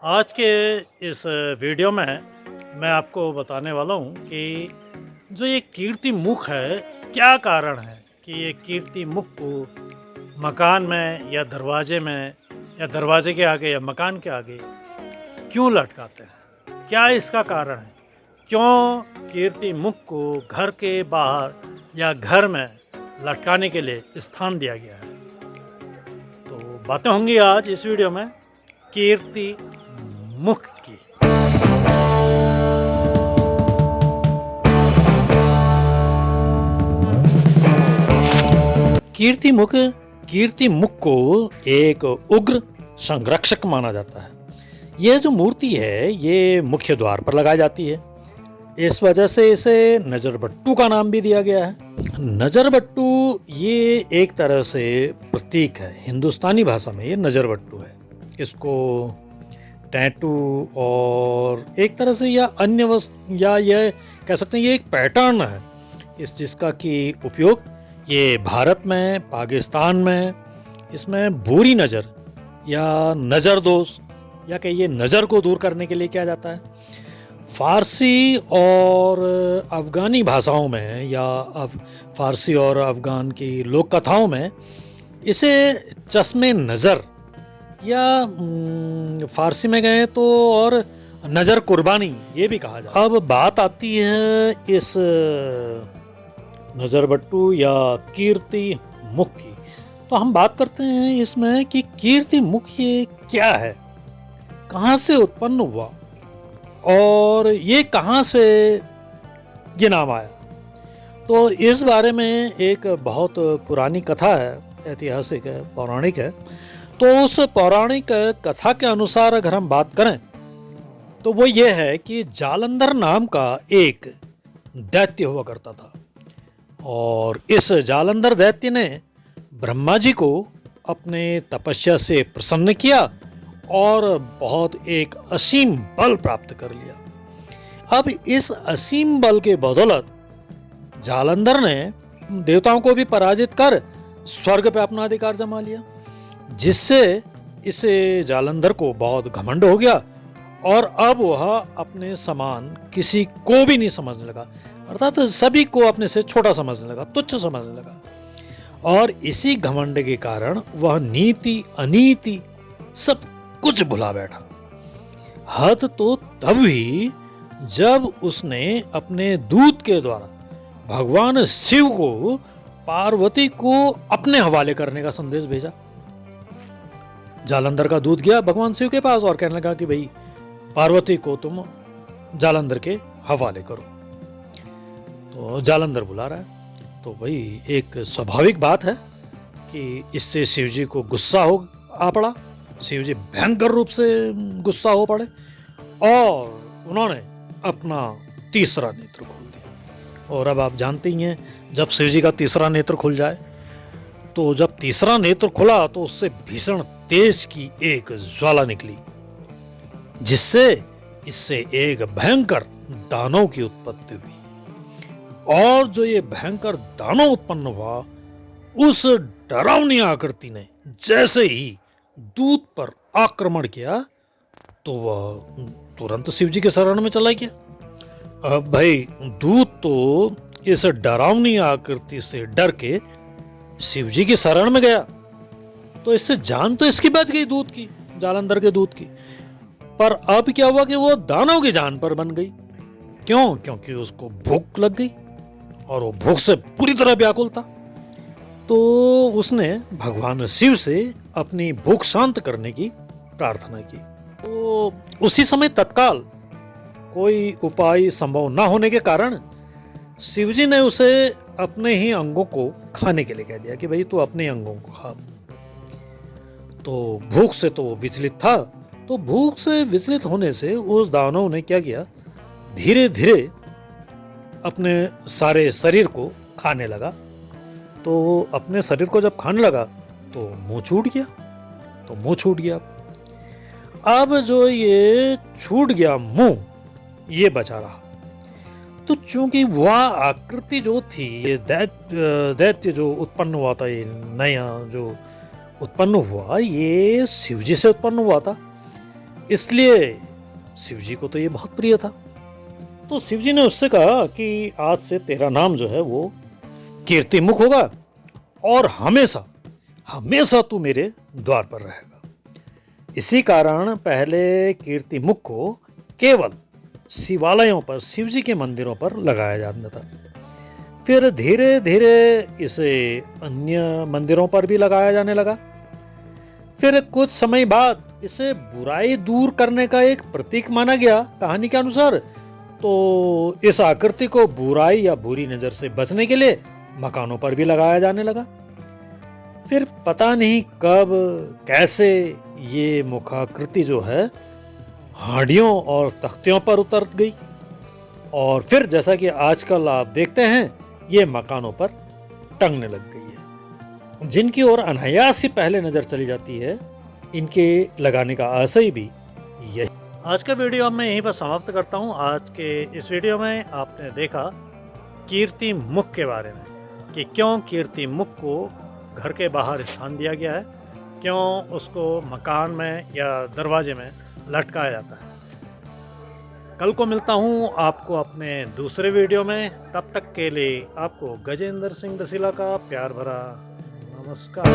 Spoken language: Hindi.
आज के इस वीडियो में मैं आपको बताने वाला हूँ कि जो ये कीर्ति मुख है, क्या कारण है कि ये कीर्ति मुख को मकान में या दरवाजे के आगे या मकान के आगे क्यों लटकाते हैं? क्या इसका कारण है? क्यों कीर्ति मुख को घर के बाहर या घर में लटकाने के लिए स्थान दिया गया है? तो बातें होंगी आज इस वीडियो में कीर्ति मुख की। कीर्ति मुख को एक उग्र संरक्षक माना जाता है। यह जो मूर्ति है ये मुख्य द्वार पर लगाई जाती है। इस वजह से इसे नजरबट्टू का नाम भी दिया गया है। नजरबट्टू ये एक तरह से प्रतीक है। हिंदुस्तानी भाषा में ये नजरबट्टू है। इसको टैटू और एक तरह से या अन्य वस्तु या यह कह सकते हैं ये एक पैटर्न है जिसका कि उपयोग ये भारत में, पाकिस्तान में इसमें बुरी नज़र या नज़र दोष या कहिए नज़र को दूर करने के लिए किया जाता है। फारसी और अफ़गानी भाषाओं में या फारसी और अफ़गान की लोक कथाओं में इसे चश्मे नज़र या फारसी में गए तो और नज़र कुर्बानी ये भी कहा जाता है। अब बात आती है इस नजरबट्टू या कीर्ति मुख की, तो हम बात करते हैं इसमें कि कीर्ति मुख ये क्या है, कहाँ से उत्पन्न हुआ और ये कहाँ से ये नाम आया। तो इस बारे में एक बहुत पुरानी कथा है, ऐतिहासिक है, पौराणिक है। तो उस पौराणिक कथा के अनुसार अगर हम बात करें तो वो ये है कि जालंधर नाम का एक दैत्य हुआ करता था और इस जालंधर दैत्य ने ब्रह्मा जी को अपने तपस्या से प्रसन्न किया और बहुत एक असीम बल प्राप्त कर लिया। अब इस असीम बल के बदौलत जालंधर ने देवताओं को भी पराजित कर स्वर्ग पे अपना अधिकार जमा लिया, जिससे इसे जालंधर को बहुत घमंड हो गया और अब वह अपने समान किसी को भी नहीं समझने लगा, अर्थात सभी को अपने से छोटा समझने लगा, तुच्छ समझने लगा। और इसी घमंड के कारण वह नीति अनीति सब कुछ भुला बैठा। हद तो तब ही जब उसने अपने दूत के द्वारा भगवान शिव को पार्वती को अपने हवाले करने का संदेश भेजा। जालंधर का दूत गया भगवान शिव के पास और कहने लगा कि भाई पार्वती को तुम जालंधर के हवाले करो। तो जालंधर बुला रहा है, तो भाई एक स्वाभाविक बात है कि इससे शिव जी को गुस्सा आ पड़ा। शिव जी भयंकर रूप से गुस्सा हो पड़े और उन्होंने अपना तीसरा नेत्र खोल दिया। और अब आप जानते ही हैं जब शिव जी का तीसरा नेत्र खुल जाए, तो जब तीसरा नेत्र खुला तो उससे भीषण तेज की एक ज्वाला निकली, जिससे इससे एक भयंकर दानव की उत्पत्ति हुई। और जो ये भयंकर दानव उत्पन्न हुआ, उस डरावनी आकृति ने जैसे ही दूत पर आक्रमण किया तो वह तुरंत शिव जी के शरण में चला गया। अब भाई दूत तो इस डरावनी आकृति से डर के शिव जी की शरण में गया, तो इससे जान तो इसकी बच गई, दूत की, जालंधर के दूत की। पर अब क्या हुआ कि वो दानव की जान पर बन गई। क्यों? क्योंकि उसको भूख लग गई और वो भूख से पूरी तरह व्याकुल था। तो उसने भगवान शिव से अपनी भूख शांत करने की प्रार्थना की। तो उसी समय तत्काल कोई उपाय संभव न होने के कारण शिव जी ने उसे अपने ही अंगों को खाने के लिए कह दिया कि भाई तू अपने अंगों को खा। तो भूख से तो वो विचलित था, तो भूख से विचलित होने से उस दानव ने क्या किया, धीरे धीरे अपने सारे शरीर को खाने लगा। तो अपने शरीर को जब खाने लगा तो मुंह छूट गया। अब जो ये छूट गया मुंह, ये बचा रहा। तो चूंकि वह आकृति जो थी, ये दैत्य जो उत्पन्न हुआ था, ये नया जो उत्पन्न हुआ, ये शिव जी से उत्पन्न हुआ था। इसलिए शिव जी को तो ये बहुत प्रिय था। तो शिव जी ने उससे कहा कि आज से तेरा नाम जो है वो कीर्तिमुख होगा और हमेशा हमेशा तू मेरे द्वार पर रहेगा। इसी कारण पहले कीर्तिमुख को केवल शिवालयों पर, शिव जी के मंदिरों पर लगाया जाता था। फिर धीरे धीरे इसे अन्य मंदिरों पर भी लगाया जाने लगा। फिर कुछ समय बाद इसे बुराई दूर करने का एक प्रतीक माना गया कहानी के अनुसार। तो इस आकृति को बुराई या बुरी नजर से बचने के लिए मकानों पर भी लगाया जाने लगा। फिर पता नहीं कब कैसे ये मुखाकृति जो है हांडियों और तख्तियों पर उतर गई, और फिर जैसा कि आजकल आप देखते हैं ये मकानों पर टंगने लग गई है। जिनकी ओर अनायास ही पहले नजर चली जाती है, इनके लगाने का आशय भी यही। आज का वीडियो मैं यहीं पर समाप्त करता हूँ। आज के इस वीडियो में आपने देखा कीर्तिमुख के बारे में कि क्यों कीर्तिमुख को घर के बाहर स्थान दिया गया है, क्यों उसको मकान में या दरवाजे में लटकाया जाता है। कल को मिलता हूँ आपको अपने दूसरे वीडियो में। तब तक के लिए आपको गजेंद्र सिंह डसीला का प्यार भरा नमस्कार।